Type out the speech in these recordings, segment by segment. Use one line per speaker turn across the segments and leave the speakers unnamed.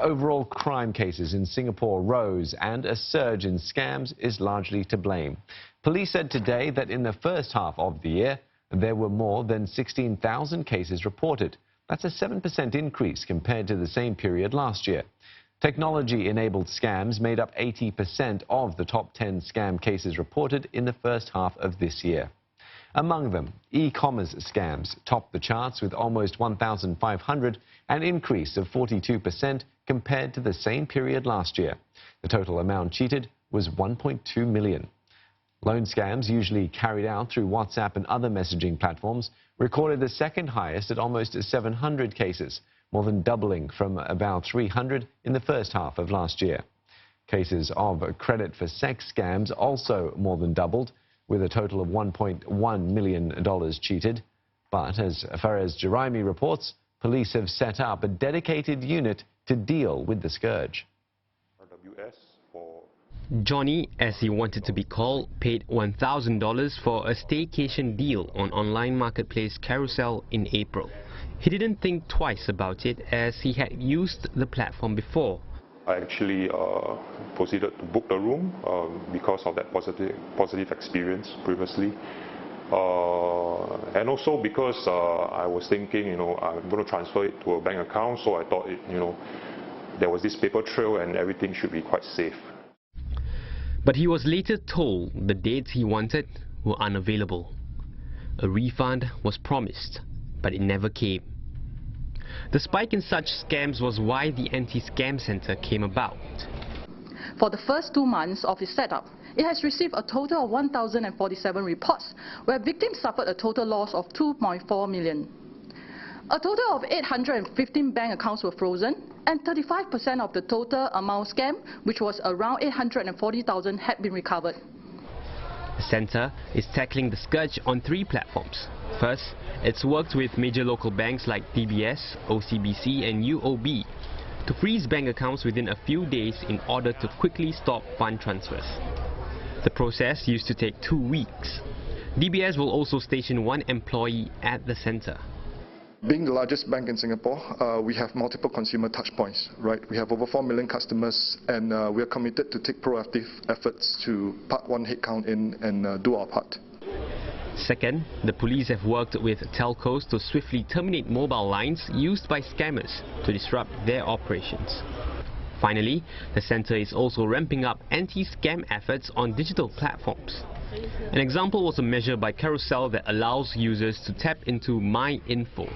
overall crime cases in Singapore rose, and a surge in scams is largely to blame. Police said today that in the first half of the year, there were more than 16,000 cases reported. That's a 7% increase compared to the same period last year. Technology-enabled scams made up 80% of the top 10 scam cases reported in the first half of this year. Among them, e-commerce scams topped the charts with almost 1,500, an increase of 42% compared to the same period last year. The total amount cheated was 1.2 million. Loan scams, usually carried out through WhatsApp and other messaging platforms, recorded the second highest at almost 700 cases, more than doubling from about 300 in the first half of last year. Cases of credit for sex scams also more than doubled, with a total of $1.1 million cheated. But as Faraz Juraimi reports, police have set up a dedicated unit to deal with the scourge.
Johnny, as he wanted to be called, paid $1,000 for a staycation deal on online marketplace Carousel in April. He didn't think twice about it as he had used the platform before.
I actually proceeded to book the room because of that positive experience previously. And also because I was thinking, I'm going to transfer it to a bank account, so I thought, there was this paper trail and everything should be quite safe.
But he was later told the dates he wanted were unavailable. A refund was promised, but it never came. The spike in such scams was why the Anti-Scam Centre came about.
For the first 2 months of its setup, it has received a total of 1,047 reports, where victims suffered a total loss of 2.4 million. A total of 815 bank accounts were frozen, and 35% of the total amount scammed, which was around 840,000, had been recovered.
The centre is tackling the scourge on 3 platforms. First, it's worked with major local banks like DBS, OCBC and UOB to freeze bank accounts within a few days in order to quickly stop fund transfers. The process used to take 2 weeks. DBS will also station 1 employee at the centre.
Being the largest bank in Singapore, we have multiple consumer touchpoints, right? We have over 4 million customers, and we are committed to take proactive efforts to part 1 headcount in and do our part.
Second, the police have worked with telcos to swiftly terminate mobile lines used by scammers to disrupt their operations. Finally, the centre is also ramping up anti-scam efforts on digital platforms. An example was a measure by Carousel that allows users to tap into My Info,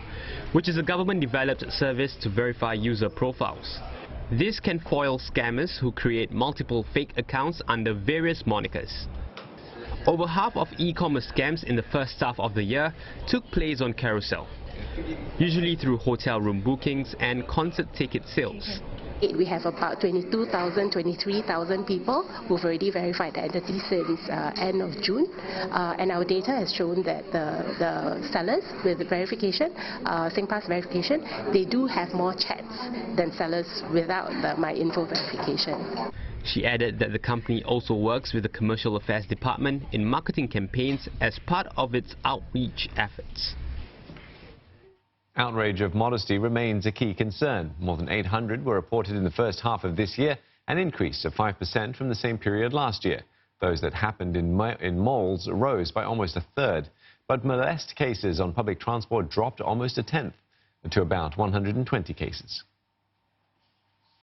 which is a government-developed service to verify user profiles. This can foil scammers who create multiple fake accounts under various monikers. Over half of e-commerce scams in the first half of the year took place on Carousel, usually through hotel room bookings and concert ticket sales.
We have about 22,000, 23,000 people who've already verified the identity since end of June. And our data has shown that the sellers with verification, SingPass verification, they do have more chats than sellers without the My Info verification.
She added that the company also works with the Commercial Affairs Department in marketing campaigns as part of its outreach efforts.
Outrage of modesty remains a key concern. More than 800 were reported in the first half of this year, an increase of 5% from the same period last year. Those that happened in malls rose by almost a third, but molest cases on public transport dropped almost a tenth to about 120 cases.